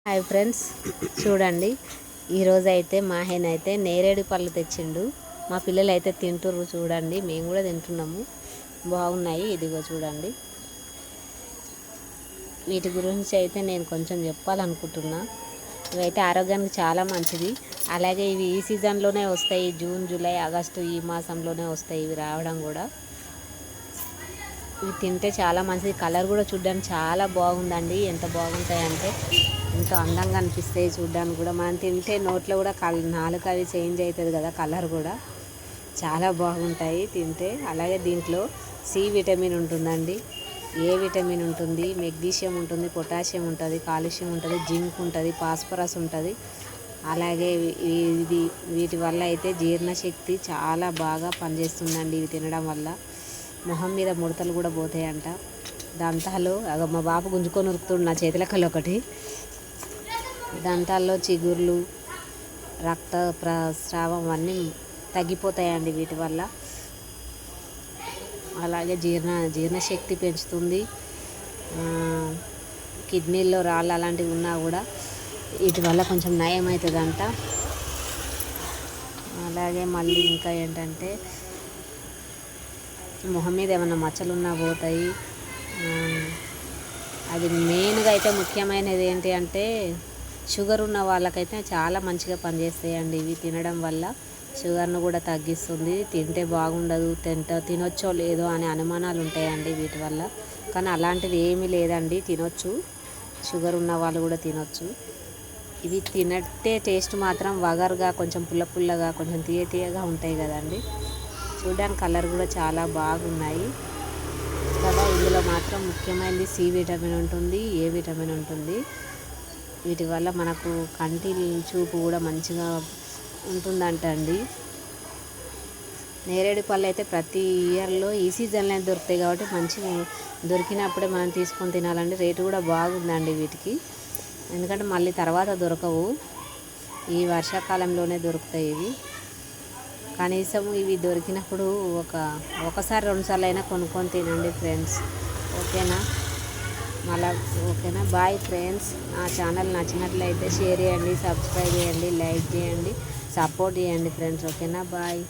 Hi friends, చూడండి ఈరోజు అయితే మాహేన్ అయితే నేరేడు పళ్ళు తెచ్చిండు. మా పిల్లలు అయితే తింటుర్రు. చూడండి, మేము కూడా తింటున్నాము. బాగున్నాయి. ఇదిగో చూడండి. వీటి గురించి అయితే నేను కొంచెం చెప్పాలనుకుంటున్నా. ఇవైతే ఆరోగ్యానికి చాలా మంచిది. అలాగే ఇవి ఈ సీజన్లోనే వస్తాయి. జూన్, జూలై, ఆగస్టు ఈ మాసంలోనే వస్తాయి ఇవి రావడం కూడా. ఇవి తింటే చాలా మంచిది. కలర్ కూడా చూడడానికి చాలా బాగుందండి. ఎంత బాగుంటాయంటే ఎంతో అందంగా అనిపిస్తాయి చూడడానికి కూడా. మనం తింటే నోట్లో కూడా నాలుక అవి చేంజ్ అవుతుంది కదా, కలర్ కూడా చాలా బాగుంటాయి తింటే. అలాగే దీంట్లో సి విటమిన్ ఉంటుందండి, ఏ విటమిన్ ఉంటుంది, మెగ్నీషియం ఉంటుంది, పొటాషియం ఉంటుంది, కాల్షియం ఉంటుంది, జింక్ ఉంటుంది, ఫాస్ఫరస్ ఉంటుంది. అలాగే వీటి వల్ల అయితే జీర్ణశక్తి చాలా బాగా పనిచేస్తుందండి. ఇవి తినడం వల్ల మొహం మీద ముడతలు కూడా పోతాయంట. దంతాలు మా బాబు గుంజుకొని ఉరుకుతుండు నా చేతులకల్లి ఒకటి. దంతాల్లో చిగుర్లు, రక్త ప్రస్రావం అన్నీ తగ్గిపోతాయండి వీటి వల్ల. అలాగే జీర్ణశక్తి పెంచుతుంది. కిడ్నీల్లో రాళ్ళు అలాంటివి ఉన్నా కూడా వీటి వల్ల కొంచెం నయం అవుతుందంట. అలాగే మళ్ళీ ఇంకా ఏంటంటే మొహం మీద ఏమైనా మచ్చలు ఉన్నా పోతాయి. అది మెయిన్గా అయితే ముఖ్యమైనది ఏంటి అంటే షుగర్ ఉన్న వాళ్ళకైతే చాలా మంచిగా పనిచేస్తాయండి ఇవి తినడం వల్ల. షుగర్ను కూడా తగ్గిస్తుంది. తింటే బాగుండదు, తినొచ్చో లేదో అనే అనుమానాలు ఉంటాయండి వీటి వల్ల. కానీ అలాంటిది ఏమీ లేదండి, తినొచ్చు. షుగర్ ఉన్న వాళ్ళు కూడా తినొచ్చు. ఇవి తినట్టే టేస్ట్ మాత్రం వగరుగా, కొంచెం పుల్లగా, కొంచెం తీయగా ఉంటాయి కదండి. చూడడానికి కలర్ కూడా చాలా బాగున్నాయి కదా. ఇందులో మాత్రం ముఖ్యమైనది సి విటమిన్ ఉంటుంది, ఏ విటమిన్ ఉంటుంది. వీటి వల్ల మనకు కంటి చూపు కూడా మంచిగా ఉంటుందంట అండి. నేరేడు పళ్ళు అయితే ప్రతి ఇయర్లో ఈ సీజన్లో దొరుకుతాయి కాబట్టి మంచిగా దొరికినప్పుడే మనం తీసుకొని తినాలండి. రేటు కూడా బాగుందండి వీటికి, ఎందుకంటే మళ్ళీ తర్వాత దొరకవు. ఈ వర్షాకాలంలోనే దొరుకుతాయి ఇవి. కనీసం ఇవి దొరికినప్పుడు ఒకసారి 2 సార్లు అయినా కొనుక్కొని తినండి ఫ్రెండ్స్. ఓకేనా? ఓకేనా? Bye friends. నా ఛానల్ నచ్చినట్లయితే షేర్ చేయండి, సబ్స్క్రైబ్ చేయండి, లైక్ చేయండి, సపోర్ట్ చేయండి ఫ్రెండ్స్. ఓకేనా? బాయ్.